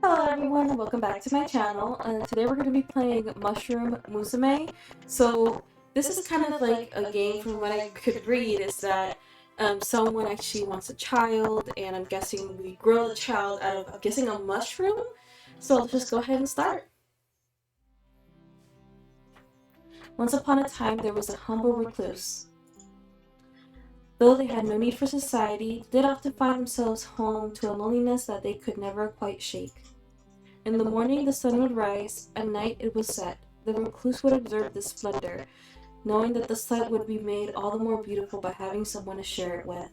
Hello everyone, welcome back to my channel. Today we're going to be playing Mushroom Musume. So this is kind of like a game from what I could read is that someone actually wants a child and I'm guessing we grow the child out of, I'm guessing, a mushroom. So let's just go ahead and start. Once upon a time there was a humble recluse. Though they had no need for society, they did often find themselves home to a loneliness that they could never quite shake. In the morning the sun would rise, at night it would set. The recluse would observe this splendor, knowing that the sight would be made all the more beautiful by having someone to share it with.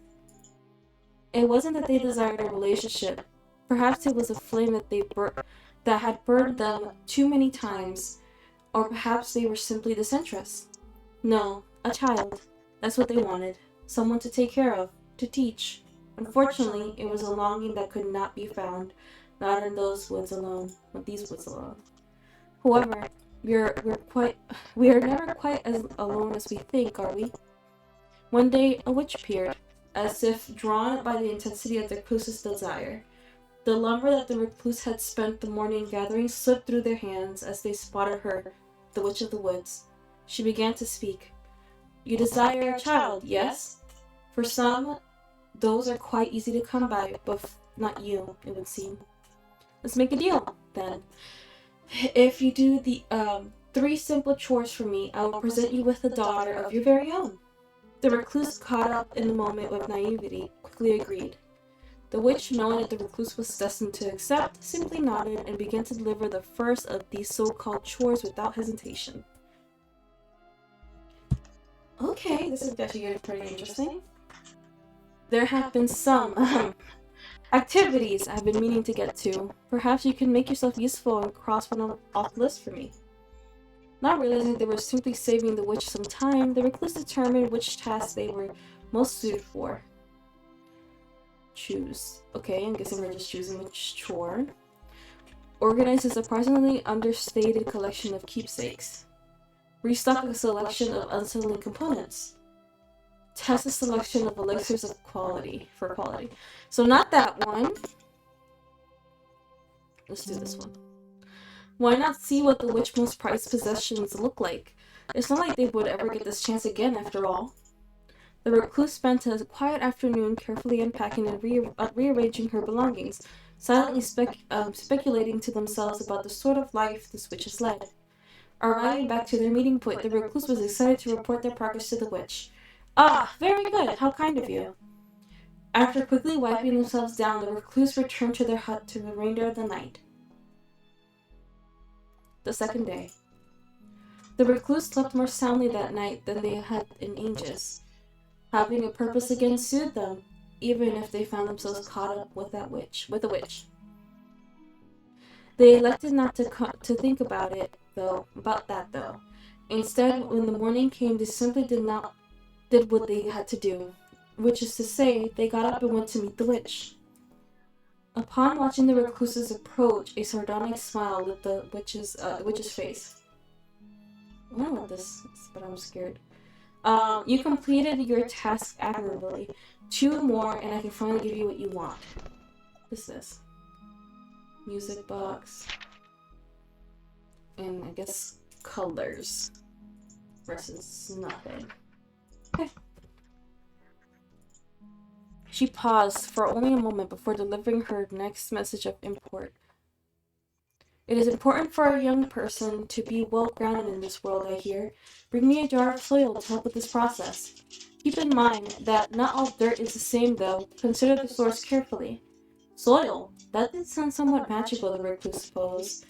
It wasn't that they desired a relationship. Perhaps it was a flame that had burned them too many times, or perhaps they were simply disinterested. No, a child. That's what they wanted. Someone to take care of, to teach. Unfortunately, it was a longing that could not be found, not in those woods alone, but these woods alone. However, we are never quite as alone as we think, are we? One day, a witch appeared, as if drawn by the intensity of the recluse's desire. The lumber that the recluse had spent the morning gathering slipped through their hands as they spotted her, the witch of the woods. She began to speak. You desire a child, yes? For some, those are quite easy to come by, but not you, it would seem. Let's make a deal, then. If you do the three simple chores for me, I will present you with a daughter of your very own. The recluse, caught up in the moment with naivety, quickly agreed. The witch, knowing that the recluse was destined to accept, simply nodded and began to deliver the first of these so-called chores without hesitation. Okay, this is actually getting pretty interesting. There have been some activities I've been meaning to get to. Perhaps you can make yourself useful and cross one off the list for me. Not realizing they were simply saving the witch some time, the recluse determined which tasks they were most suited for. Choose. Okay, I'm guessing we're just choosing which chore. Organize a surprisingly understated collection of keepsakes. Restock a selection of unsettling components. Test a selection of elixirs of quality. So not that one. Let's do this one. Why not see what the witch's most prized possessions look like? It's not like they would ever get this chance again, after all. The recluse spent a quiet afternoon carefully unpacking and rearranging her belongings, silently speculating to themselves about the sort of life this witch has led. Arriving back to their meeting point, the recluse was excited to report their progress to the witch. Ah, very good. How kind of you. After quickly wiping themselves down, the recluse returned to their hut to the remainder of the night. The second day. The recluse slept more soundly that night than they had in ages. Having a purpose again soothed them, even if they found themselves caught up with a witch. They elected not to think about that though. Instead, when the morning came, they simply did what they had to do, which is to say, they got up and went to meet the witch. Upon watching the recluse's approach, a sardonic smile lit the witch's face. I don't know what this is, but I'm scared. You completed your task admirably. 2 more, and I can finally give you what you want. What is this? Music box. And I guess colors. Versus nothing. Okay. She paused for only a moment before delivering her next message of import. It is important for a young person to be well grounded in this world, I hear. Bring me a jar of soil to help with this process. Keep in mind that not all dirt is the same, though. Consider the source carefully. Soil? That did sound somewhat magical, the recluse supposed.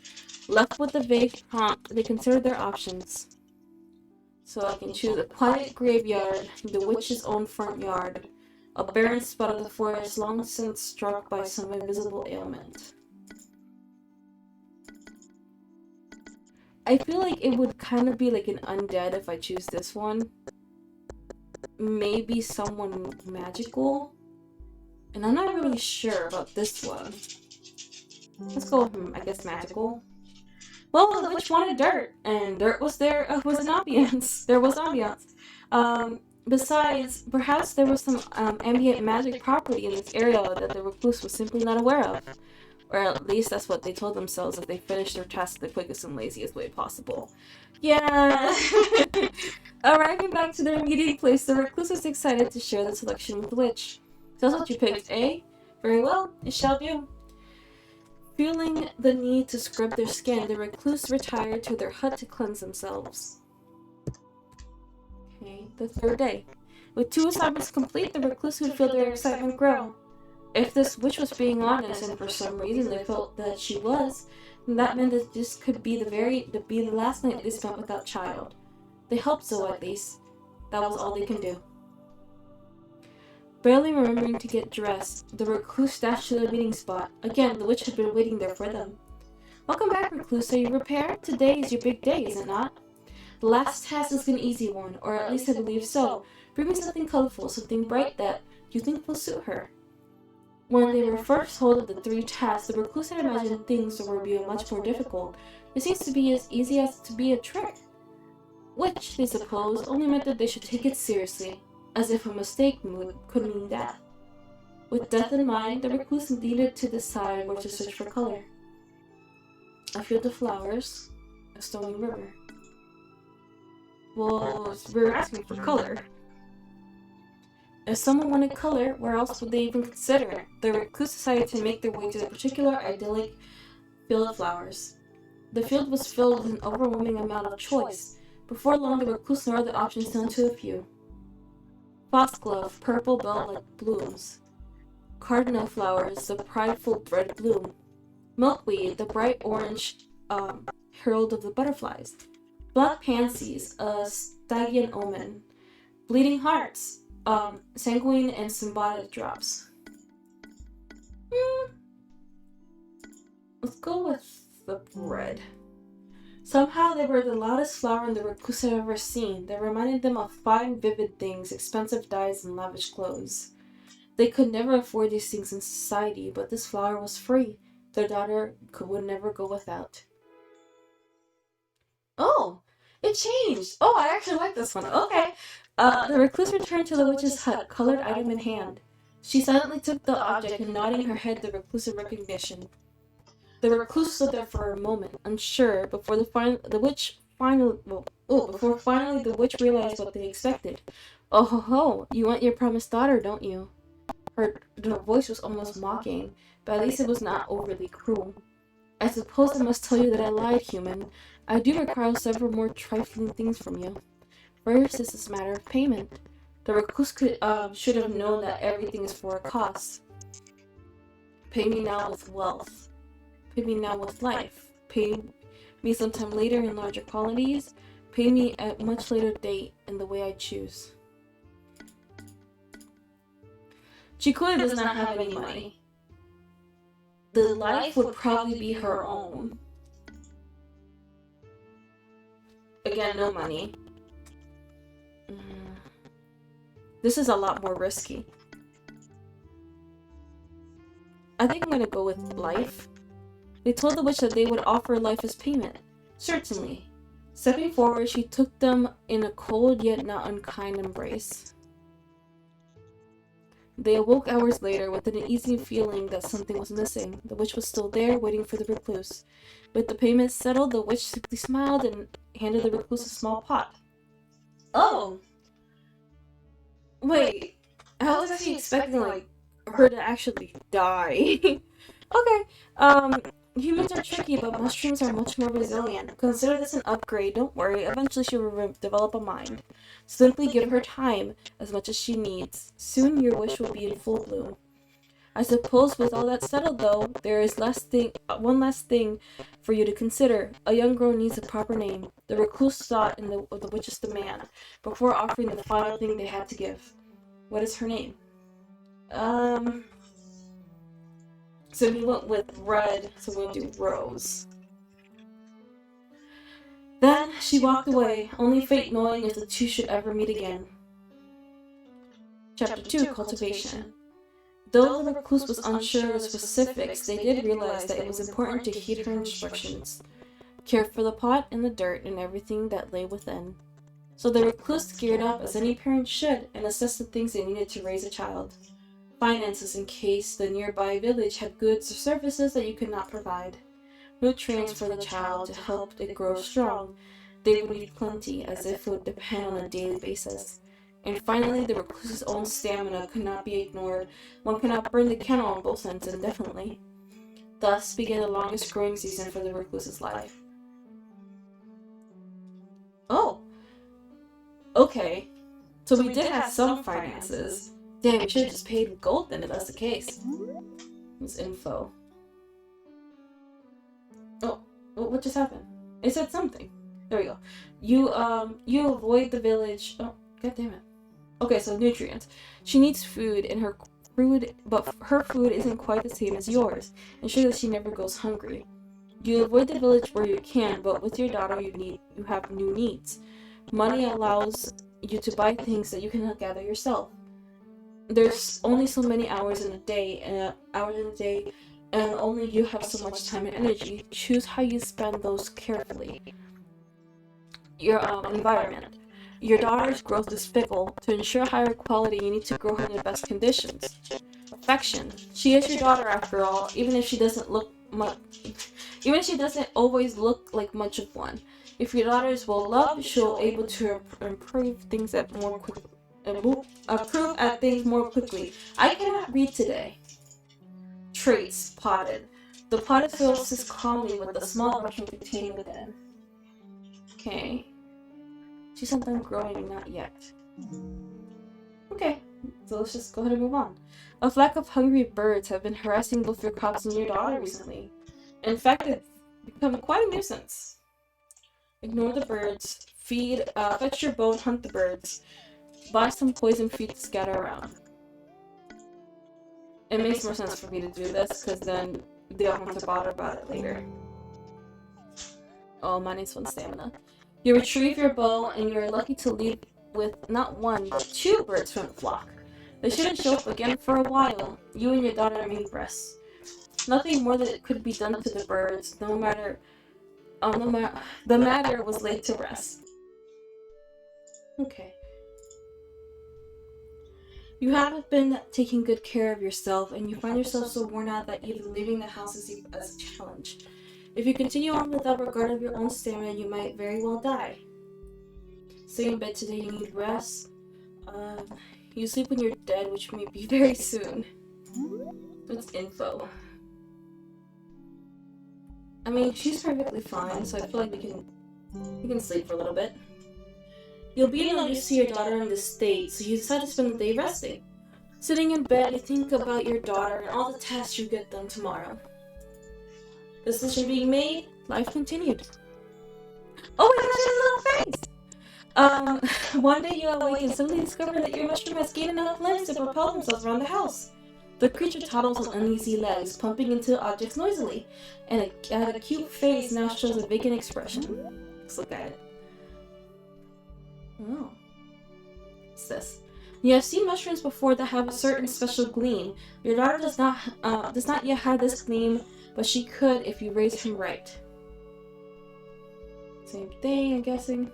Left with the vague prompt, they considered their options. So I can choose a quiet graveyard, the witch's own front yard, a barren spot of the forest long since struck by some invisible ailment. I feel like it would kind of be like an undead if I choose this one. Maybe someone magical. And I'm not really sure about this one. Let's go with, I guess, magical. Well, the witch wanted dirt, and dirt was there. Was an ambiance. There was ambiance. Besides, perhaps there was some ambient magic property in this area that the recluse was simply not aware of. Or at least that's what they told themselves as they finished their task the quickest and laziest way possible. Yeah! Arriving back to their meeting place, the recluse was excited to share the selection with the witch. Tell us what you picked, eh? Very well, it shall do. Feeling the need to scrub their skin, the recluse retired to their hut to cleanse themselves. Okay, the third day. With 2 assignments complete, the recluse would feel their excitement grow. If this witch was being honest, and for some reason they felt that she was, then that meant that this could be the last night they spent without child. They hoped so, at least. That was all they can do. Barely remembering to get dressed, the recluse dashed to the meeting spot. Again, the witch had been waiting there for them. Welcome back, recluse. Are you prepared? Today is your big day, is it not? The last task is an easy one, or at least I believe so. Bring me something colorful, something bright that you think will suit her. When they were first told of the 3 tasks, the recluse had imagined things would be much more difficult. It seems to be as easy as to be a trick, which, they supposed, only meant that they should take it seriously, as if a mistake could mean death. With death in mind, the recluse needed to decide where to search for color. A field of flowers, a stony river. Well, we're asking for color. If someone wanted color, where else would they even consider it? The recluse decided to make their way to the particular idyllic field of flowers. The field was filled with an overwhelming amount of choice. Before long, the recluse narrowed the options down to a few. Foxglove, purple belt-like blooms. Cardinal flowers, the prideful red bloom. Milkweed, the bright orange herald of the butterflies. Black pansies, a Stygian omen. Bleeding hearts, sanguine and symbiotic drops. Let's go with the red. Somehow they were the loudest flower the recluse had ever seen. They reminded them of fine, vivid things, expensive dyes, and lavish clothes. They could never afford these things in society, but this flower was free. Their daughter would never go without. Oh, it changed! Oh, I actually like this one. Okay. The recluse returned to the witch's hut, colored item in hand. She silently took the object and nodding her head the recluse in recognition. The recluse stood there for a moment, unsure, before before finally the witch realized what they expected. Oh ho ho, you want your promised daughter, don't you? Her voice was almost mocking, but at least it was not overly cruel. I suppose I must tell you that I lied, human. I do require several more trifling things from you. First is this matter of payment. The recluse should have known that everything is for a cost. Pay me now with wealth. Pay me now with life. Pay me sometime later in larger quantities. Pay me at much later date in the way I choose. She clearly does not have any money. The life would probably be her own. Again, no money. This is a lot more risky. I think I'm gonna go with life. They told the witch that they would offer life as payment. Certainly. Stepping forward, she took them in a cold yet not unkind embrace. They awoke hours later with an uneasy feeling that something was missing. The witch was still there, waiting for the recluse. With the payment settled, the witch simply smiled and handed the recluse a small pot. Oh! Wait, I was actually expecting, her to actually die. Okay, humans are tricky, but mushrooms are much more resilient. Consider this an upgrade, don't worry, eventually she will develop a mind. Simply give her time, as much as she needs. Soon your wish will be in full bloom. I suppose with all that settled though, there is one last thing for you to consider. A young girl needs a proper name. The recluse thought in the witch's demand, before offering the final thing they had to give. What is her name? So we went with red, so we'll do Rose. Then she walked away, only fate knowing if the two should ever meet again. Chapter 2, Cultivation. Though the recluse was unsure of the specifics, they did realize that it was important to heed her instructions. Care for the pot and the dirt and everything that lay within. So the recluse geared up as any parent should and assessed the things they needed to raise a child. finances in case the nearby village had goods or services that you could not provide, nutrients for the child to help it grow strong. They would need plenty, as if it would depend on a daily basis. And finally, the recluse's own stamina could not be ignored. One could not burn the candle on both ends indefinitely. Thus began the longest growing season for the recluse's life. Oh, okay. So we did have some finances. Damn, we should have just paid with gold then if that's the case. This info. Oh, what just happened? It said something. There we go. You avoid the village. Oh, god damn it. Okay, so nutrients. She needs food, and her food isn't quite the same as yours. Ensure that she never goes hungry. You avoid the village where you can, but with your daughter you have new needs. Money allows you to buy things that you cannot gather yourself. There's only so many hours in a day, and only you have so much time and energy. Choose how you spend those carefully. Your environment. Your daughter's growth is fickle. To ensure higher quality, you need to grow her in the best conditions. Affection. She is your daughter after all, even if she doesn't always look like much of one. If your daughter is well loved, she'll able to improve things at things more quickly. I cannot read today. Traits. Potted. The potted soil sits calmly with the small mushroom contained within. Okay. See something growing, not yet. Okay, so let's just go ahead and move on. A flock of hungry birds have been harassing both your crops and your daughter recently. In fact, they've become quite a nuisance. Ignore the birds. Fetch your bow and hunt the birds. Buy some poison feed to scatter around. It makes more sense for me to do this, because then they'll have to bother about it later. Oh, minus 1 stamina. You retrieve your bow, and you're lucky to leave with not one, but 2 birds from the flock. They shouldn't show up again for a while. You and your daughter may rest. Nothing more that could be done to the birds, the matter was laid to rest. Okay. You haven't been taking good care of yourself, and you find yourself so worn out that even leaving the house is a challenge. If you continue on without regard of your own stamina, you might very well die. Stay in bed today, you need rest. You sleep when you're dead, which may be very soon. That's info. I mean, she's perfectly fine, so I feel like we can sleep for a little bit. You'll be no use to your daughter in this state, so you decide to spend the day resting. Sitting in bed, you think about your daughter and all the tasks you get done tomorrow. Decision being made, life continued. Oh my gosh, his little face! One day you awake and suddenly discover that your mushroom has gained enough limbs to propel themselves around the house. The creature toddles on uneasy legs, pumping into objects noisily, and a cute face now shows a vacant expression. Let's look at it. Oh. What's this? You have seen mushrooms before that have a certain special gleam. Your daughter does not yet have this gleam, but she could if you raise him right. Same thing, I'm guessing.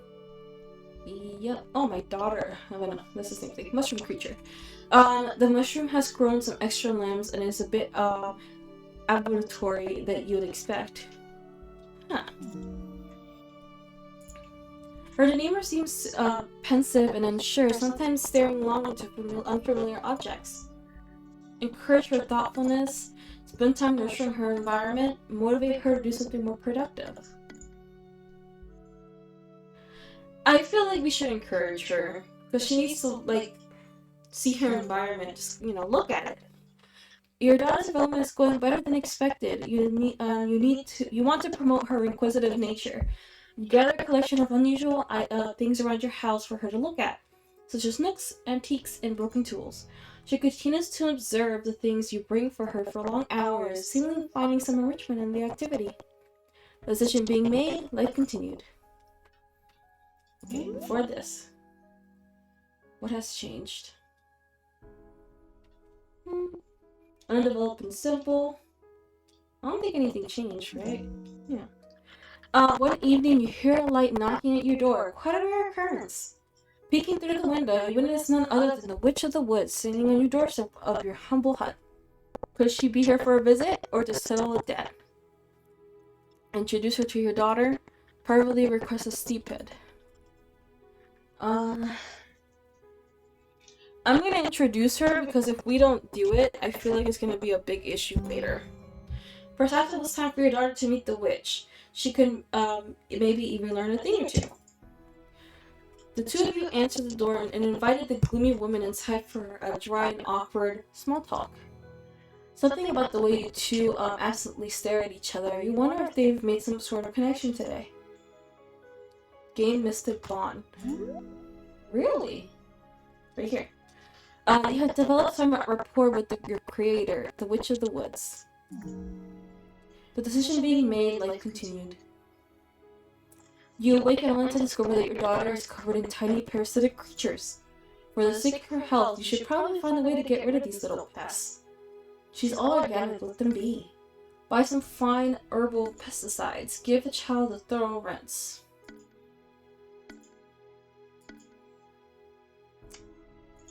Yep. Oh, my daughter. I don't know. That's the same thing. Mushroom creature. The mushroom has grown some extra limbs and is a bit ambulatory that you'd expect. Huh. Her demeanor seems pensive and unsure, sometimes staring long into unfamiliar objects. Encourage her thoughtfulness, spend time nurturing her environment, motivate her to do something more productive. I feel like we should encourage her, because she needs to, see her environment, just, look at it. Your daughter's development is going better than expected. You want to promote her inquisitive nature. Gather a collection of unusual things around your house for her to look at, such as nooks, antiques, and broken tools. She continues to observe the things you bring for her for long hours, seemingly finding some enrichment in the activity. Decision being made, life continued. Okay, before this, what has changed? Undeveloped and simple. I don't think anything changed, right? Yeah. One evening you hear a light knocking at your door. Quite a rare occurrence. Peeking through the window, you witness none other than the Witch of the Woods sitting on your doorstep of your humble hut. Could she be here for a visit or to settle a debt? Introduce her to your daughter. Privately request a stipend. I'm gonna introduce her because if we don't do it, I feel like it's gonna be a big issue later. Perhaps it was time for your daughter to meet the witch. She could maybe even learn a thing or two. The two of you answered the door and invited the gloomy woman inside for a dry and awkward small talk. Something about the way you two absently stare at each other. You wonder if they've made some sort of connection today. Gain mystic bond. Really? Right here. You have developed some rapport with your creator, the Witch of the Woods. The decision being made, life continued. You awaken only to discover that your daughter is covered in tiny parasitic creatures. For the sake of her health, you should probably find a way to get rid of these little pests. She's all organic, let them be. Buy some fine herbal pesticides. Give the child a thorough rinse.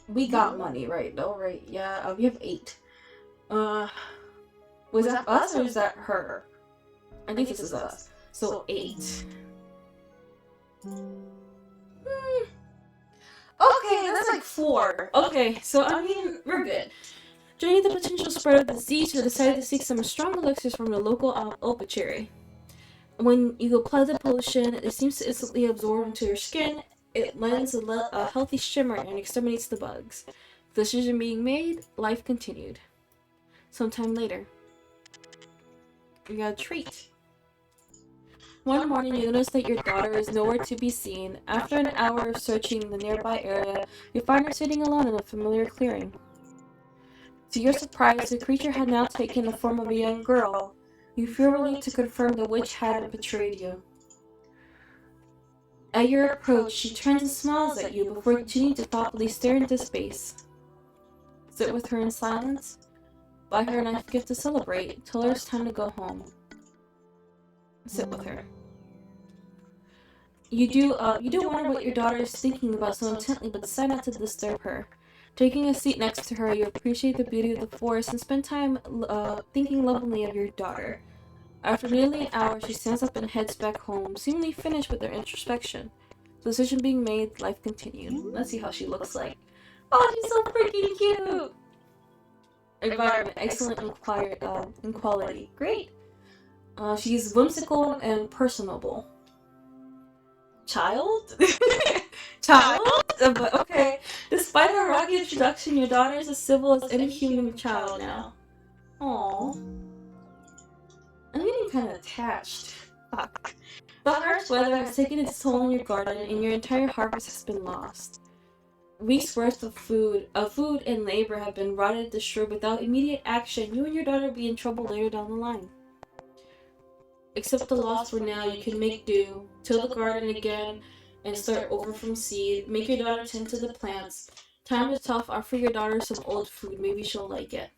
We got money, right? No, right? Yeah, we have 8. Was that us or is that her? I think this is us. So 8. Okay, that's like 4. Okay, so I mean, we're good. During the potential spread of the disease, you decided to seek some strong elixirs from the local apothecary. When you apply the potion, it seems to instantly absorb into your skin. It lends a healthy shimmer and exterminates the bugs. The decision being made, life continued. Sometime later, we got a treat. One morning, you notice that your daughter is nowhere to be seen. After an hour of searching the nearby area, you find her sitting alone in a familiar clearing. To your surprise, the creature had now taken the form of a young girl. You feel relieved to confirm the witch hadn't betrayed you. At your approach, she turns and smiles at you before continuing to thoughtfully stare into space. Sit with her in silence. Buy her a nice gift to celebrate. Tell her it's time to go home. Sit with her. You do wonder what your daughter is thinking about so intently, but decide not to disturb her. Taking a seat next to her, you appreciate the beauty of the forest and spend time thinking lovingly of your daughter. After nearly an hour, she stands up and heads back home, seemingly finished with her introspection. The decision being made, life continued. Let's see how she looks like. Oh, she's so freaking cute! Environment, excellent in quality. Great! She's whimsical and personable. Child? Child? But okay. Despite her rocky introduction, your daughter is as civil as any human child now. Aww. I'm getting kind of attached. Fuck. The harsh weather has taken its toll on your garden, and your entire harvest has been lost. Weeks' worth of food and labor have been rotted, destroyed. Without immediate action, you and your daughter will be in trouble later down the line. Accept the loss for now. You can make do, till the garden again, and start over from seed. Make your daughter tend to the plants. Time is tough. Offer your daughter some old food. Maybe she'll like it.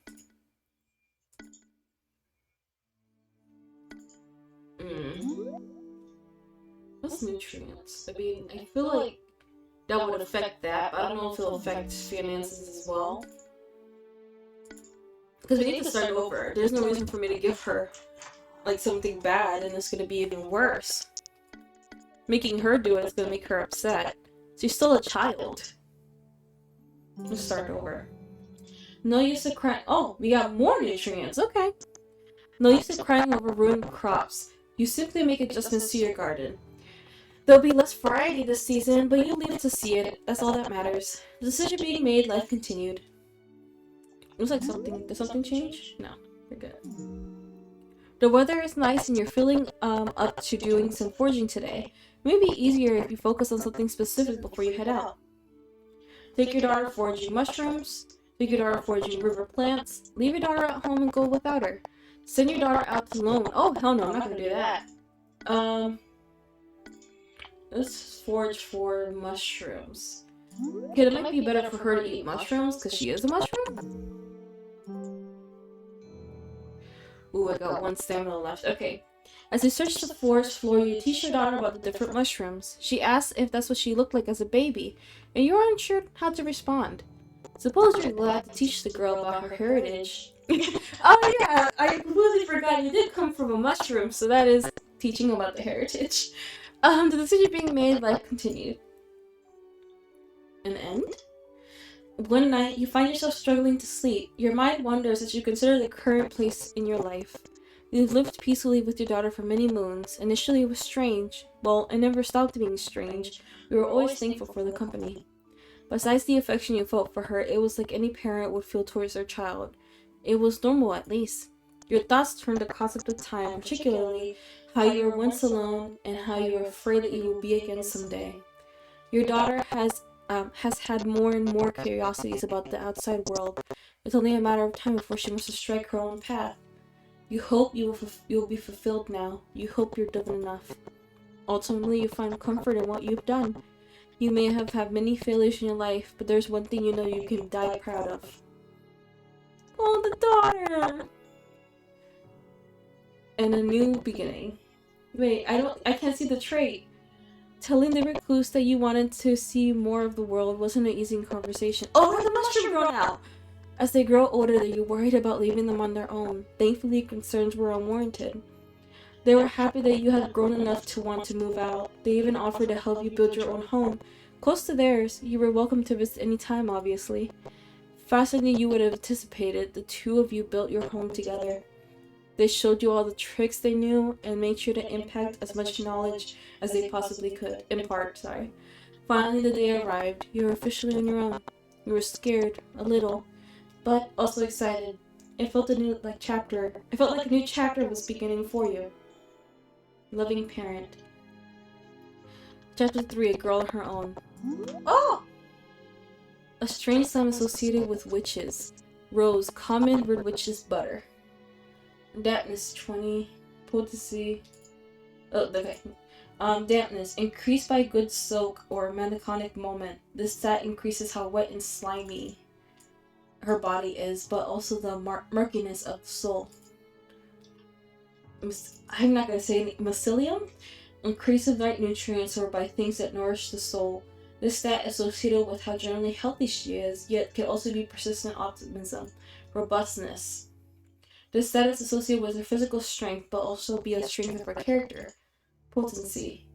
What's nutrients? I mean, I feel like that would affect that, but I don't know if it'll affect finances as well. Because we need to start over. There's no reason for me to give her like something bad, and it's gonna be even worse. Making her do it is gonna make her upset. She's still a child. Let's start over. No use of crying. Oh, we got more nutrients. Okay. No use of crying over ruined crops. You simply make adjustments to your garden. There'll be less variety this season, but you'll live to see it. That's all that matters. The decision being made, life continued. Looks like did something change? No, we're good. The weather is nice and you're feeling up to doing some foraging today. It may be easier if you focus on something specific before you head out. Take your daughter foraging mushrooms. Take your daughter foraging river plants. Leave your daughter at home and go without her. Send your daughter out alone. Oh, hell no, I'm not gonna do that. Let's forage for mushrooms. Okay, it might be better for her to eat mushrooms, because she is a mushroom. Ooh, I got 1 stamina left. Okay. As you search the forest floor, you teach your daughter about the different mushrooms. She asks if that's what she looked like as a baby, and you're unsure how to respond. Suppose you're glad to teach the girl about her heritage. Oh yeah, I completely forgot you did come from a mushroom, so that is teaching about the heritage. The decision being made, life continued. An end? One night, you find yourself struggling to sleep. Your mind wanders as you consider the current place in your life. You've lived peacefully with your daughter for many moons. Initially, it was strange. Well, it never stopped being strange. You were always thankful for the company. Besides the affection you felt for her, it was like any parent would feel towards their child. It was normal, at least. Your thoughts turned to the concept of time, particularly how you were once alone and how you were afraid that you will be again someday. Your daughter has had more and more curiosities about the outside world. It's only a matter of time before she must strike her own path. You hope you will be fulfilled now. You hope you're done enough. Ultimately, you find comfort in what you've done. You may have had many failures in your life, but there's one thing you know you can die proud of. Oh, the daughter! And a new beginning. Wait, I can't see the trait. Telling the recluse that you wanted to see more of the world wasn't an easy conversation. Oh, the mushroom grown out! As they grow older, you worried about leaving them on their own. Thankfully, concerns were unwarranted. They were happy that you had grown enough to want to move out. They even offered to help you build your own home. Close to theirs, you were welcome to visit any time, obviously. Faster than you would have anticipated, the two of you built your home together. They showed you all the tricks they knew and made sure to impart as much knowledge as they possibly could. Finally, the day arrived. You were officially on your own. You were scared, a little, but also excited. It felt like a new chapter was beginning for you. Loving parent. Chapter 3, A Girl on Her Own. Oh! A strange slime associated with witches. Rose, common red witch's butter. Dampness 20. Potency. Dampness. Increased by good soak or melancholic moment. This stat increases how wet and slimy her body is, but also the murkiness of the soul. I'm not gonna say mycelium. Increase of night nutrients or by things that nourish the soul. This stat is associated with how generally healthy she is, yet can also be persistent optimism. Robustness. This stat is associated with her physical strength, but also be a strength of her character. Potency.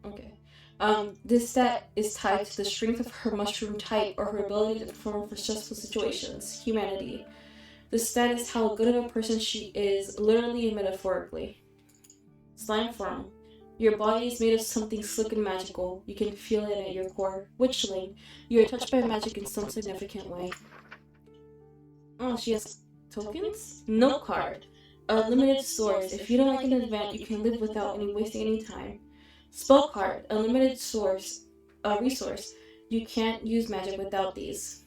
Okay. This stat is tied to the strength of her mushroom type or her ability to perform for stressful situations. Humanity. This stat is how good of a person she is, literally and metaphorically. Slime form. Your body is made of something slick and magical. You can feel it at your core. Witchling. You are touched by magic in some significant way. Oh, she has tokens? Note card. A limited source. If you don't like an event, you can live without wasting any time. Spell card. A limited resource. You can't use magic without these.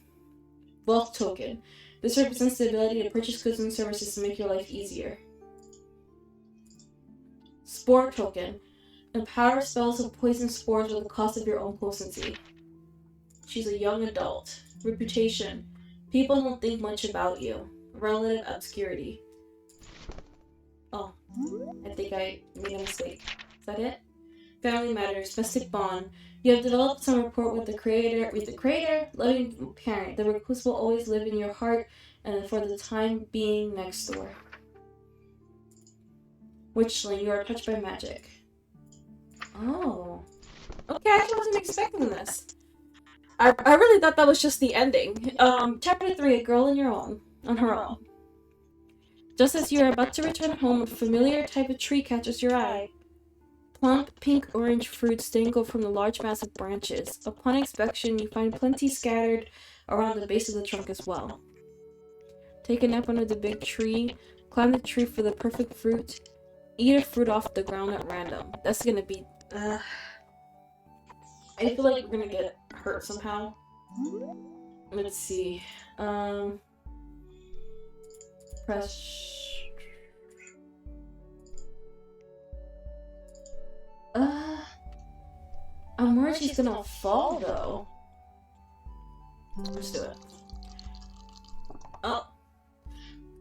Wealth token. This represents the ability to purchase goods and services to make your life easier. Spore token. Empower spells of poison spores at the cost of your own potency. She's a young adult. Reputation. People don't think much about you. Relative obscurity. Oh, I think I made a mistake. Is that it? Family matters. Domestic bond. You have developed some rapport with the creator. Loving parent. The recluse will always live in your heart and for the time being next door. Witchling. You are touched by magic. Oh. Okay, I wasn't expecting this. I really thought that was just the ending. Chapter 3, A Girl on Her Own. Just as you are about to return home, a familiar type of tree catches your eye. Plump, pink-orange fruits dangle from the large massive branches. Upon inspection, you find plenty scattered around the base of the trunk as well. Take a nap under the big tree, climb the tree for the perfect fruit, eat a fruit off the ground at random. That's gonna be... I feel like we're gonna get hurt somehow. Let's see. Press... I'm worried she's gonna fall, though. Let's do it.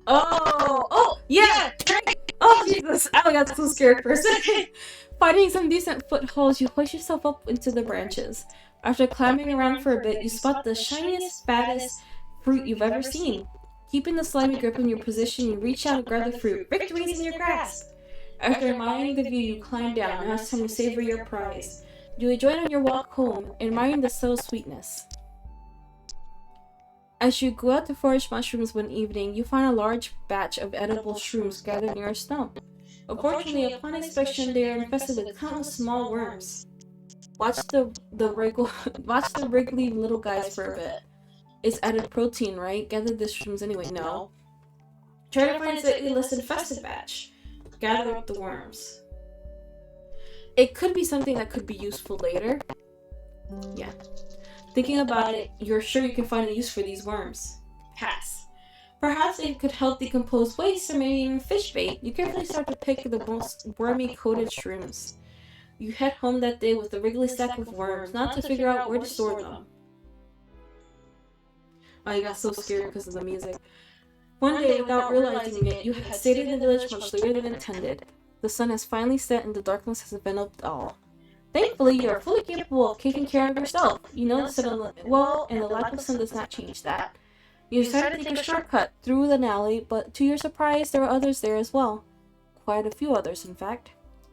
Oh! Yeah! I got so scared for a second. Finding some decent footholds, you push yourself up into the branches. After climbing around for a bit, you spot the shiniest, fattest fruit you've ever seen. Keeping the slimy grip on your position, you reach out and grab the fruit. Victory is in your grasp! After admiring the view, you climb down. Now it's time to savor your prize. You enjoy it on your walk home, admiring the subtle sweetness. As you go out to forage mushrooms one evening, you find a large batch of edible shrooms gathered near a stump. Unfortunately, upon inspection, they are infested with countless small worms. Watch the wriggly little guys for a bit. It's added protein, right? Gather the shrooms anyway. No. Try to find a slightly less infested batch. Gather up the worms. It could be something that could be useful later. Yeah. Thinking about it, you're sure you can find a use for these worms. Pass. Perhaps it could help decompose waste or maybe even fish bait. You carefully start to pick the most wormy-coated shrooms. You head home that day with a wriggly stack of worms, not to figure out where to store them. Oh, you got so scared because of the music. One day, without realizing it, you had stayed in the village much later than intended. The sun has finally set and the darkness has enveloped all. Thankfully, you are fully capable of taking care of yourself. You know the sun well, and the lack of sun does not change that. You decide to take a shortcut through an alley, but to your surprise, there are others there as well. Quite a few others, in fact.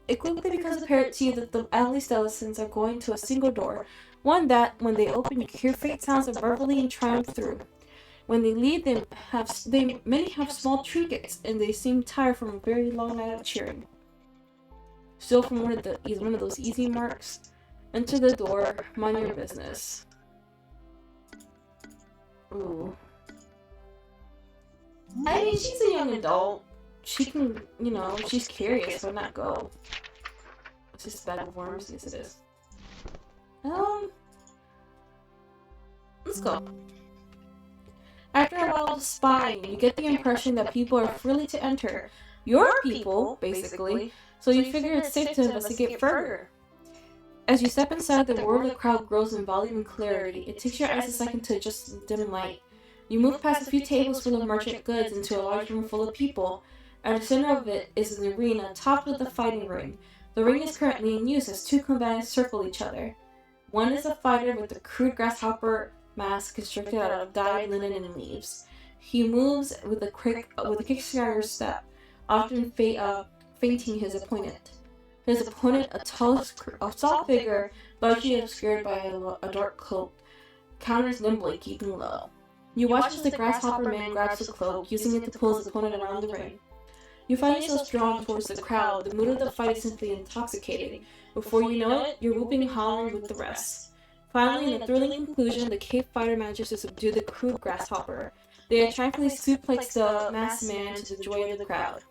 It quickly becomes apparent to you that the alley skeletons are going to a single door, one that, when they open, you hear faint sounds of reveille and triumph through. When they leave, many have small trinkets, and they seem tired from a very long night of cheering. Still from one of those easy marks. Enter the door, mind your business. Ooh. I mean, she's a young adult. She can, she's curious, why not go? It's just a bag of worms, yes it is. Let's go. After a while of spying, you get the impression that people are free to enter. Your people, basically, so you figure it's safe to investigate further. As you step inside, the roar of the crowd grows in volume and clarity. It takes your eyes a second to adjust the dim light. You move past a few tables full of merchant goods into a large room full of people. At the center of it is an arena topped with a fighting ring. The ring is currently in use as two combatants circle each other. One is a fighter with a crude grasshopper mask constructed out of dyed linen and leaves. He moves with a Kickstarter step, often fainting his opponent. His opponent, a tall figure, largely obscured by a dark cloak, counters nimbly, keeping low. You watch as the grasshopper man grabs the cloak, using it to pull his opponent around the ring. You find yourself drawn towards the crowd. The mood of the fight is simply intoxicating. Before you know it, you're whooping and hollering with the rest. Finally, in a thrilling conclusion, the cave fighter manages to subdue the crude grasshopper. They triumphantly suplex the masked man to the joy of the crowd.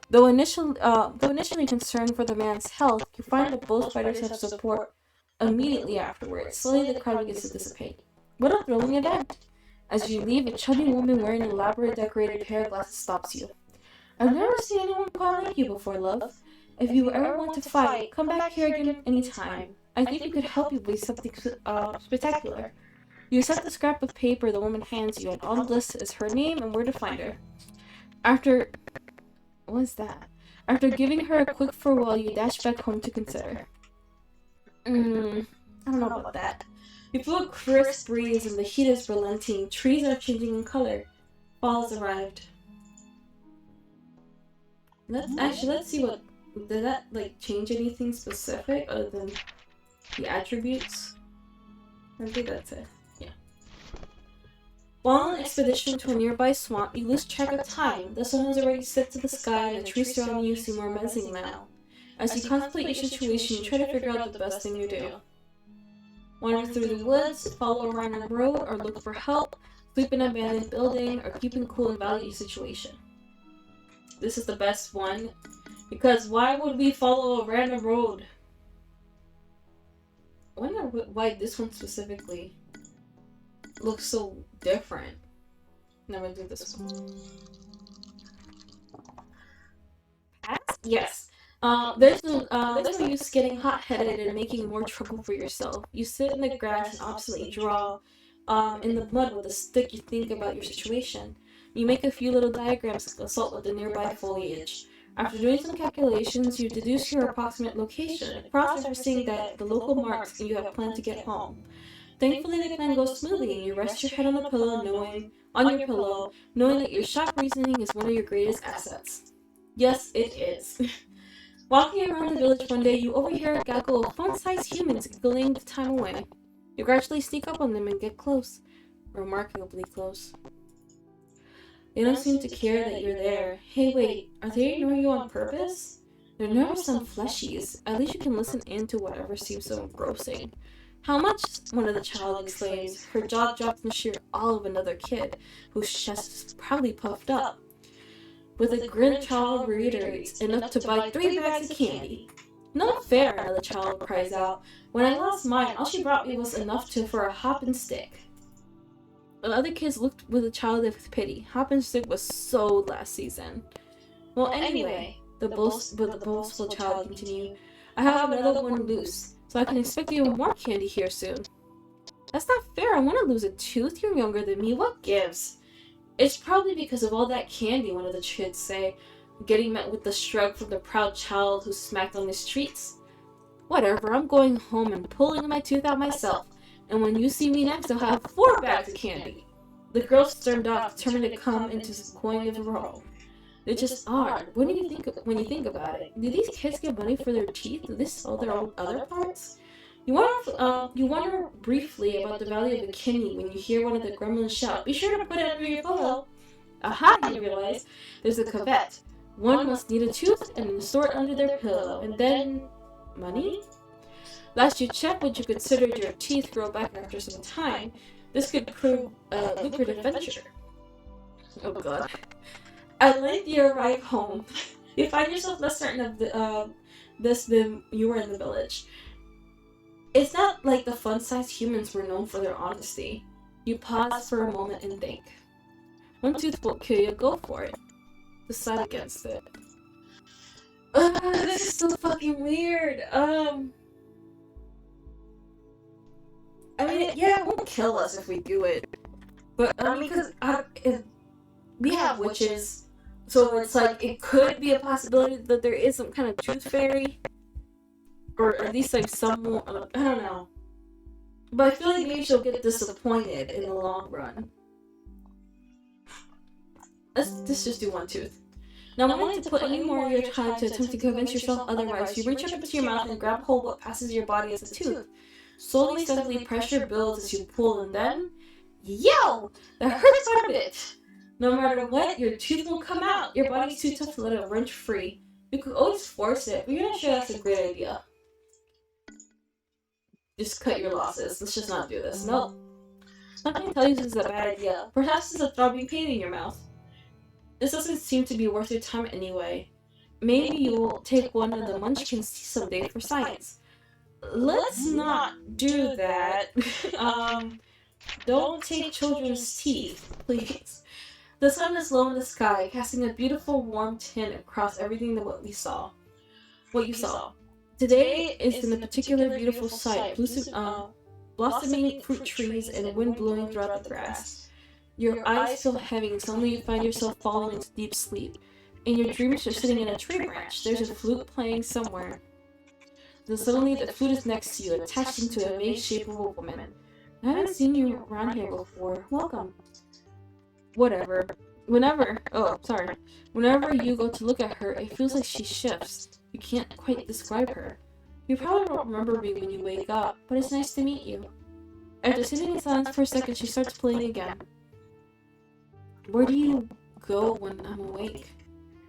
Though initially concerned for the man's health, you find that both fighters have support immediately afterwards. Slowly, the crowd begins to dissipate. What a thrilling event! As you leave, a chubby woman wearing an elaborate decorated pair of glasses stops you. I've never seen anyone quite like you before, love. If you ever want to fight, come back here again anytime. I think we could help you with something spectacular. You accept the scrap of paper the woman hands you, and on the list is her name and where to find her. What is that? After giving her a quick farewell, you dash back home to consider. I don't know about that. You feel a crisp breeze and the heat is relenting. Trees are changing in color. Fall has arrived. Let's see what... Did that, change anything specific other than the attributes? I think that's it. Yeah. While on an expedition to a nearby swamp, you lose track of time. The sun has already set to the sky and the trees surrounding you seem more menacing now. As you contemplate your situation, you try to figure out the best thing to do. Wander through the woods, follow a random road, or look for help, sleep in an abandoned building, or keep in cool and value your situation. This is the best one, because why would we follow a random road? I wonder why this one specifically looks so different. No, I'm gonna do this one. Pass? Yes. There's no use getting hot-headed and making more trouble for yourself. You sit in the grass and obstinately draw in the mud with a stick. You think about your situation. You make a few little diagrams to consult with the nearby foliage. After doing some calculations, you deduce your approximate location, a process for seeing that the local marks and you have planned to get home. Thankfully, the plan goes smoothly, and you rest your head on the pillow, knowing that your sharp reasoning is one of your greatest assets. Yes, it is. Walking around the village one day, you overhear a gaggle of fun-sized humans giggling the time away. You gradually sneak up on them and get close, remarkably close. They don't seem to care that you're there. Hey, wait, are they ignoring you on purpose? They're nervous some fleshies. At least you can listen in to whatever seems so engrossing. How much? One of the child exclaims, her jaw dropped in sheer awe of another kid, whose chest is proudly puffed up. With a grin, child reiterates, enough to buy 3 bags of candy. Not fair, another child cries out. When I lost mine, all she brought me was enough for a hop and stick. The other kids looked with the child with pity. Hop and stick was sold last season. Well, anyway, the boastful child continued, I have another one loose, so I can expect even more candy here soon. That's not fair. I want to lose a tooth. You're younger than me. What gives? It's probably because of all that candy, one of the kids say, getting met with the shrug from the proud child who smacked on his treats. Whatever, I'm going home and pulling my tooth out myself, and when you see me next, I'll have 4 bags of candy. The girl stormed off, determined to come into coin of her own. It's just odd. When you think about it, do these kids get money for their teeth? Do they sell their own other parts? You wonder briefly about the value of a kidney when you hear one of the gremlins shout, "Be sure to put it under your pillow!" Aha, you realize. There's a caveat. One must need a tooth and store it under their pillow, and then... money? Last you checked, would you consider your teeth grow back after some time? This could prove a lucrative venture. Oh god. At length you arrive home. You find yourself less certain of this than you were in the village. It's not like the fun-sized humans were known for their honesty. You pause for a moment and think. One tooth won't kill you, go for it. Decide against it. This is so fucking weird. I mean, yeah, it won't kill us if we do it. But, because we have witches, so it's like, it could be a possibility that there is some kind of tooth fairy. Or at least, like, someone, I don't know. But I feel like maybe she'll get disappointed in the long run. Let's just do one tooth. Now, wanting to put any more of your time to attempt to convince yourself otherwise, you reach up into your mouth and grab hold what passes your body as a tooth. Slowly, steadily, pressure builds as you pull, and then... Yo! That hurts quite a bit! No matter what, your tooth won't come out. Your body's too tough to let it wrench free. You could always force it, but you're not sure that's a great idea. Just cut your losses. Let's just not do this. Nope. Something tells you this is a bad idea. Perhaps it's a throbbing pain in your mouth. This doesn't seem to be worth your time anyway. Maybe you'll take one of the munchkins someday for science. Let's not do that. Don't take children's teeth, please. The sun is low in the sky, casting a beautiful warm tint across everything that what you saw. Today is in a particular beautiful sight, blossoming fruit trees and wind blowing throughout the grass. Your eyes feel heavy and suddenly you find yourself falling into deep sleep. In your dreams, you're sitting in a tree branch. There's a flute playing somewhere. Then suddenly the flute is next to you, attached into a vague shape of a woman. I haven't seen you around here before. Welcome. Whenever you go to look at her, it feels like she shifts. You can't quite describe her. You probably won't remember me when you wake up, but it's nice to meet you. After sitting in silence for a second, she starts playing again. Where do you go when I'm awake?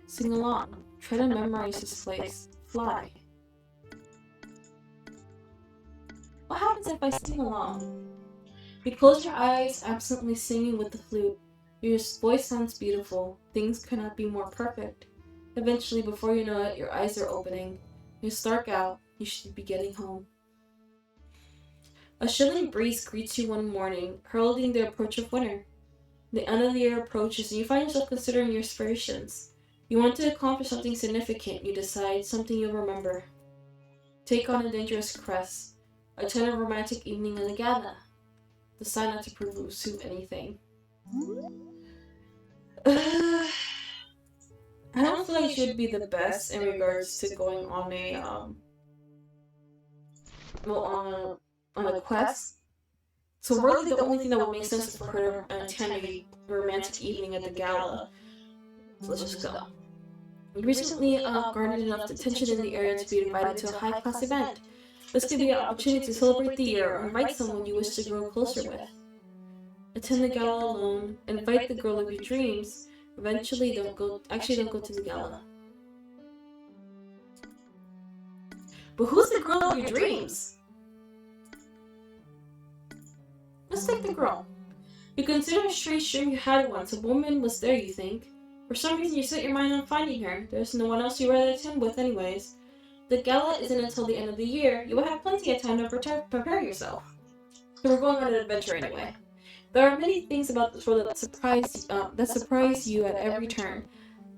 Sing along. Try to memorize this place. Fly. What happens if I sing along? You close your eyes, absently singing with the flute. Your voice sounds beautiful. Things could not be more perfect. Eventually, before you know it, your eyes are opening. You stark out. You should be getting home. A chilling breeze greets you one morning, heralding the approach of winter. The end of the year approaches, and you find yourself considering your aspirations. You want to accomplish something significant. You decide something you'll remember. Take on a dangerous quest. Attend a romantic evening in the gala. Decide not to pursue anything. I don't feel like she would be the best in regards to going on a well on a quest. So really, the only thing that would make sense is for her to attend a romantic evening at the gala. So let's just go. You recently garnered enough attention in the area to be invited to a high-class event. This could be an opportunity to celebrate the year or invite someone you wish to grow closer with. Attend the gala alone. Invite the girl of your dreams. Eventually, don't go to the gala. But who's the girl of your dreams? Let's take the girl. You consider straight sure you had one. A woman was there, you think. For some reason, you set your mind on finding her. There's no one else you'd rather attend with anyways. The gala isn't until the end of the year. You will have plenty of time to prepare yourself. So we're going on an adventure anyway. There are many things about this world that surprise you at every turn.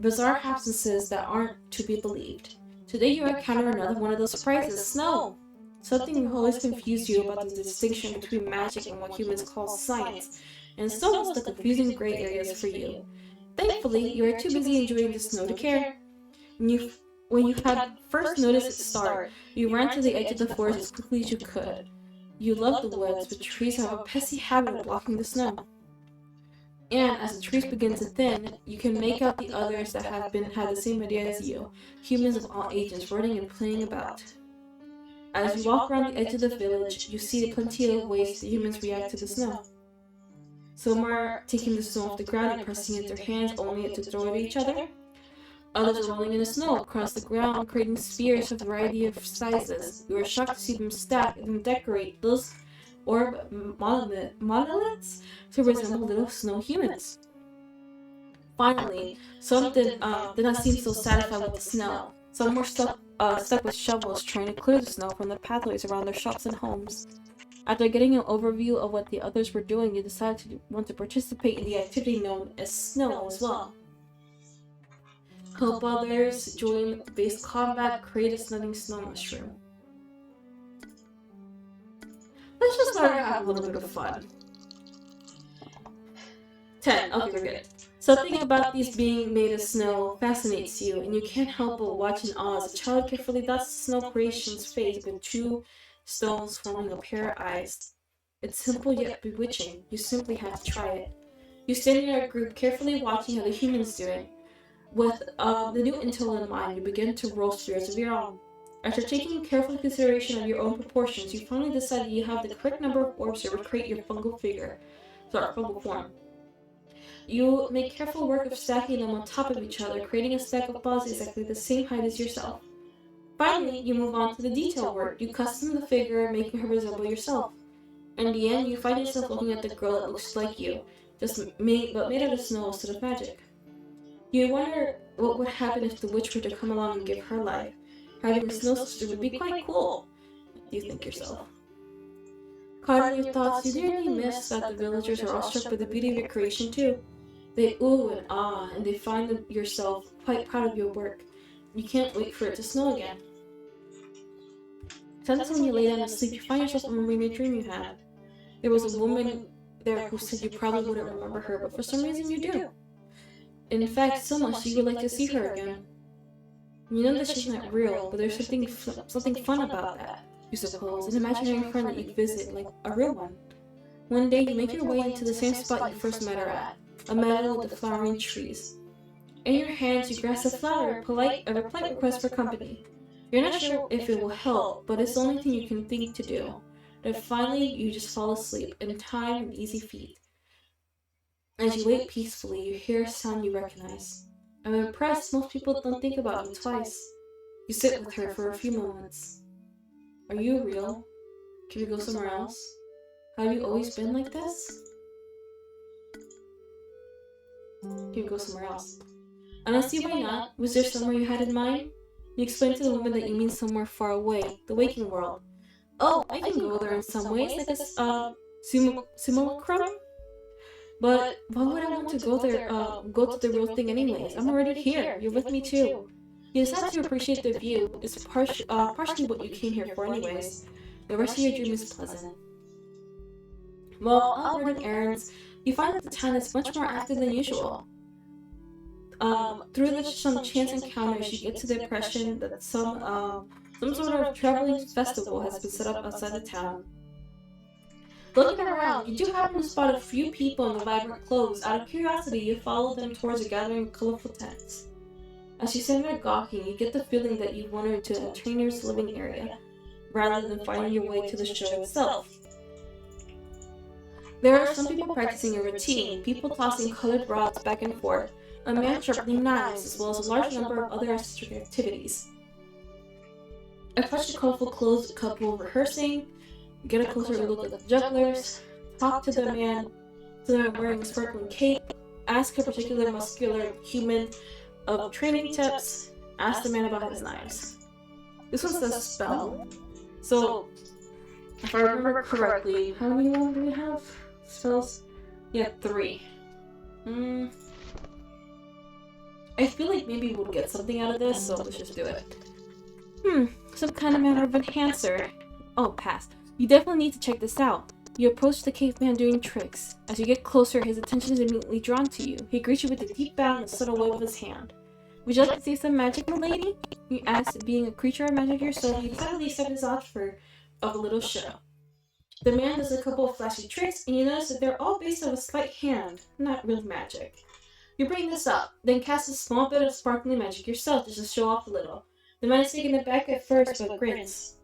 Bizarre absences that aren't to be believed. Today you encounter another one of those surprises, snow. Something will always confuse you about the distinction between magic and what humans call science, and snow is the confusing gray areas for you. Thankfully, you are too busy enjoying the snow to care. When you had first noticed it start, you ran to the edge of the forest as quickly as you could. You love the woods, but trees have a pesky habit of blocking the snow. And as the trees begin to thin, you can make out the others that had the same idea as you, humans of all ages running and playing about. As you walk around the edge of the village, you see plenty of ways the humans react to the snow. Some are taking the snow off the ground and pressing it with their hands only to throw it at each other. Others are rolling in the snow across the ground, creating spheres of a variety of sizes. You are shocked to see them stack and decorate those orb monoliths to resemble little snow humans. Finally, some did not seem so satisfied with the snow. Some were stuck with shovels trying to clear the snow from the pathways around their shops and homes. After getting an overview of what the others were doing, you decided to want to participate in the activity known as snow as well. Help others, join base combat, create a stunning snow mushroom. Let's just let her have a little bit of fun. 10. Okay, we're good. Something about these being made of snow fascinates you, and you can't help but watch in awe as a child carefully dots the snow creation's face with two stones forming a pair of eyes. It's simple yet bewitching. You simply have to try it. You stand in your group, carefully watching how the humans do it. With the new intel in mind, you begin to roll spheres of your own. After taking careful consideration of your own proportions, you finally decide you have the correct number of orbs to recreate your fungal form. You make careful work of stacking them on top of each other, creating a stack of balls exactly the same height as yourself. Finally, you move on to the detail work. You custom the figure, making her resemble yourself. In the end, you find yourself looking at the girl that looks like you, but made out of snow instead of magic. You wonder what would happen if the witch were to come along and give her life. Having a snow sister would be quite cool, you think yourself. Caught in your thoughts, you nearly miss that the villagers are all struck by the beauty of your creation too. They ooh and ah, and they find yourself quite proud of your work. You can't wait for it to snow again. Sometimes when you lay down to sleep, you find yourself remembering a dream you had. There was a woman there who said you probably wouldn't remember her, but for some reason you do. In fact, so much that you would like to see her again. You know that she's not real, but there's something fun about that, you suppose, an imaginary friend that you visit, like a real one. One day you make your way into the same spot you first met her at, a meadow with the flowering trees. In your hands you grasp a flower, a polite request for company. You're not sure if it will help, but it's the only thing you can think to do. Then finally you just fall asleep, in time and easy feet. As you wait peacefully, you hear a sound you recognize. I'm impressed most people don't think about me twice. You sit with her for a few moments. Are you real? Can we go somewhere else? Have you always been like this? Can we go somewhere else? And I see why not. Was there somewhere you had in mind? You explain to the woman that you mean somewhere far away, the waking world. Oh, I can go there in some ways, like a simulacrum? But why would I want to go there, go to the real thing anyways? I'm already here. You're with me too. You decide to appreciate the view. It's partially what you came here for anyways. The rest of your dream is pleasant. While out running errands, you find that the town is much more active than usual. Through some chance encounters, you get to the impression that some sort of traveling festival has been set up outside the town. Looking around, you do happen to spot a few people in the vibrant clothes. Out of curiosity, you follow them towards a gathering of colorful tents. As you stand there gawking, you get the feeling that you've wandered into a trainer's living area, rather than finding your way to the show itself. There are some people practicing a routine, people tossing colored rods back and forth, a man sharpening knives, as well as a large number of other artistic activities. A fresh and colorful clothed couple rehearsing, get a closer look at the jugglers, talk to the man wearing a sparkling cape, ask a particular muscular human of training tips, ask the man about his knives. This one says spell. So, if I remember correctly, how many more do we have? Spells? Yeah, 3. I feel like maybe we'll get something out of this, so let's just do it. Some kind of manner of enhancer. Oh, pass. You definitely need to check this out. You approach the caveman doing tricks. As you get closer, his attention is immediately drawn to you. He greets you with a deep bow and a subtle wave of his hand. Would you like to see some magic, milady? You ask, being a creature of magic yourself, you decidedly accept his offer of a little show. The man does a couple of flashy tricks, and you notice that they're all based on a sleight hand, not real magic. You bring this up, then cast a small bit of sparkling magic yourself just to show off a little. The man is taken aback at first, but grins.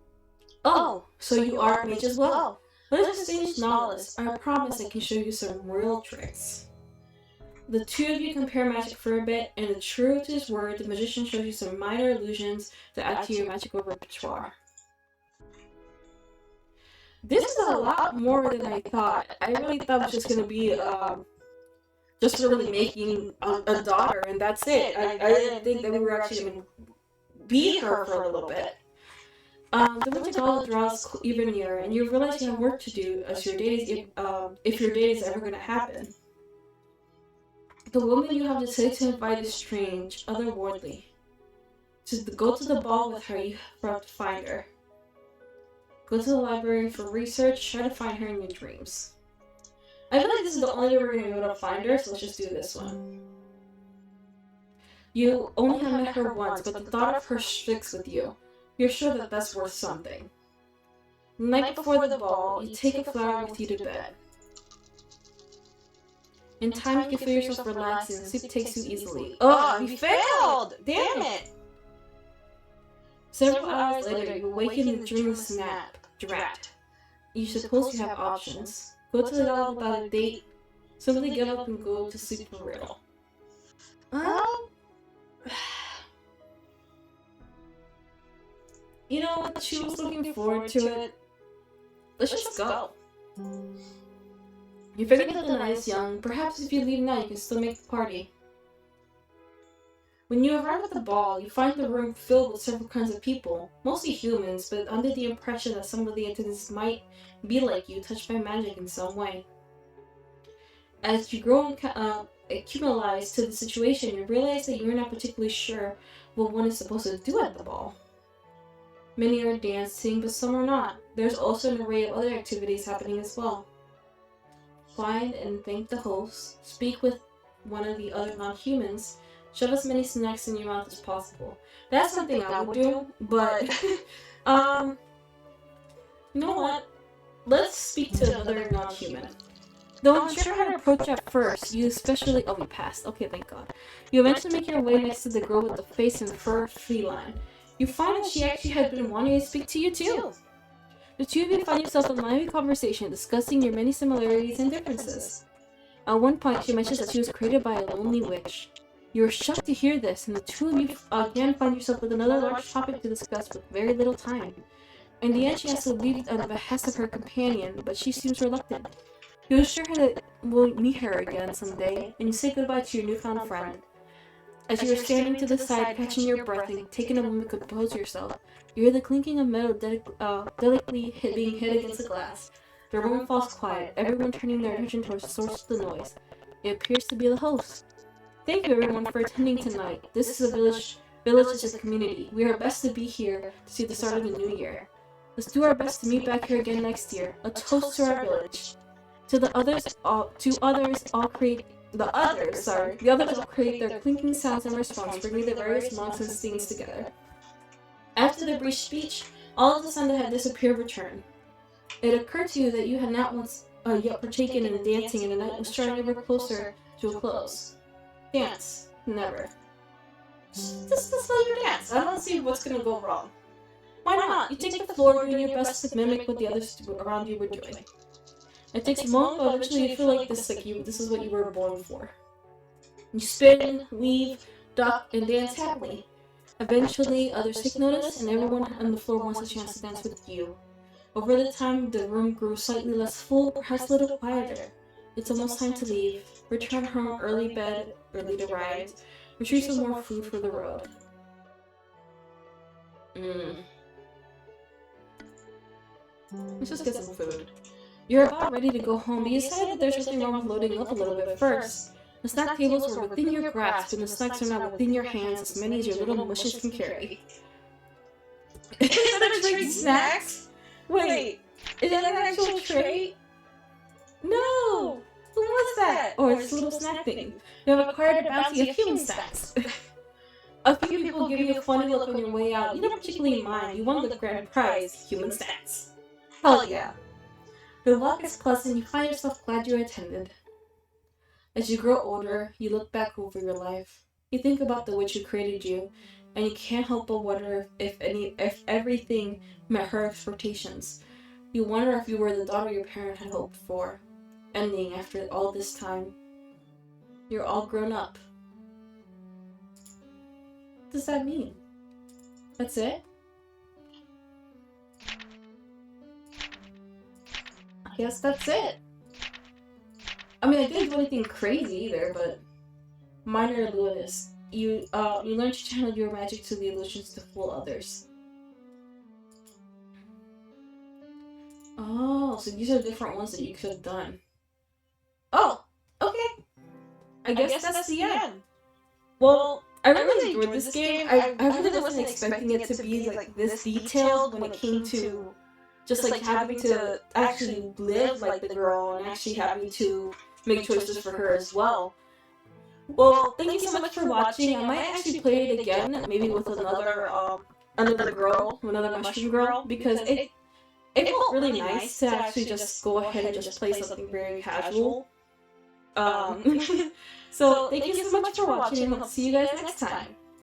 Oh, so you are a mage as well? Let us exchange knowledge. I promise I can show you some real tricks. The two of you compare magic for a bit, and true to his word, the magician shows you some minor illusions to add to your magical repertoire. This is a lot more than I thought. I really thought it was just going to be just really making a daughter, and that's it. I didn't think that we were actually going to beat her for a little bit. The winter gala draws even nearer, and you realize you have work to do as your date if your date is ever going to happen. The woman you have decided to invite is strange, otherworldly. To go to the ball with her, you have to find her. Go to the library for research, try to find her in your dreams. I feel like this is the only way we're going to be able to find her, so let's just do this one. You only have met her once, but the thought of her sticks with you. You're sure that that's worth something. The night before the ball, you take a flower with you to bed. In time, you can feel yourself relaxing, and sleep takes you easily. Oh, we failed! Damn it! Several hours later, you awaken in the dreamless drat. You suppose you have options. Go to the gala without a date, simply get up and go to sleep for real. You know what? She was looking forward to it. Let's just go. You figure that the night is young. Perhaps if you leave now, you can still make the party. When you arrive at the ball, you find the room filled with several kinds of people, mostly humans, but under the impression that some of the entities might be like you, touched by magic in some way. As you grow and accumulate to the situation, you realize that you're not particularly sure what one is supposed to do at the ball. Many are dancing, but some are not. There's also an array of other activities happening as well. Find and thank the host, speak with one of the other non-humans, shove as many snacks in your mouth as possible. That's something I would do, but, you know what? Let's speak to another non-human. Though unsure how to approach at first, you especially— oh, we passed. Okay, thank God. You eventually make your way next to the girl with the face and fur feline. You find that she actually had been wanting to speak to you too. The two of you find yourself in a lively conversation, discussing your many similarities and differences. At one point, she mentions that she was created by a lonely witch. You are shocked to hear this, and the two of you again find yourself with another large topic to discuss with very little time. In the end, she has to leave at the behest of her companion, but she seems reluctant. You assure her that we'll meet her again someday, and you say goodbye to your newfound friend. As you are standing to the side, catching your breath and taking a moment to compose yourself, you hear the clinking of metal delicately being hit against the glass. The room falls quiet, everyone turning their attention towards the source of the noise. It appears to be the host. Thank you everyone for attending tonight. This is a village is a community. We are best to be here to see the start of the new year. Let's do our best to meet back here again next year. A toast to our village. To others, all create The others all create their clinking sounds in response, bringing the various monks and stings together. After the brief speech, all of the sun that had disappeared returned. It occurred to you that you had not once yet partaken in dancing, and the night was drawing ever closer to a close. Dance. Never. Just let your dance. I don't see what's gonna go wrong. Why not? You take the floor, doing your best to mimic what the others around you were doing. It takes a moment, but eventually you feel like this is what you were born for. You spin, weave, duck, and dance happily. Eventually, others take notice, and everyone on the floor wants a chance to dance with you. Over the time, the room grew slightly less full, perhaps a little quieter. It's almost time to leave. Return home, early bed, early to rise. Retrieve some more food for the road. Let's just get some food. You're about ready to go home, but you decide that there's something wrong with loading up a little bit first. The snack tables were within your grasp, and the snacks are now within your hands, as many as your little mushes can carry. Is that a trait, snacks? Wait, is that an actual trait? No! Who was that? Oh, it's a little snack thing. You have acquired a bounty of human snacks. A few people give you a funny look on your way out. You don't particularly mind. You won the grand prize, human snacks. Hell yeah. Your luck is pleasant, you find yourself glad you attended. As you grow older, you look back over your life. You think about the witch who created you, and you can't help but wonder if everything met her expectations. You wonder if you were the daughter your parent had hoped for. Ending after all this time. You're all grown up. What does that mean? That's it? I guess that's it. I mean, I didn't do anything crazy either, but minor illusionist. You learn to channel your magic to the illusions to fool others. Oh, so these are different ones that you could have done. Oh, okay. I guess that's the end. Well, I really enjoyed this game. I really wasn't expecting it to be like this detailed when it came to just like having to actually live like the girl and actually having to make choices for her as well. Well, thank you so much for watching. I might actually play it again, maybe with another girl, another mushroom girl, because it felt really nice to actually just go ahead and just play something very casual. So thank you so much for watching, and I'll see you guys next time.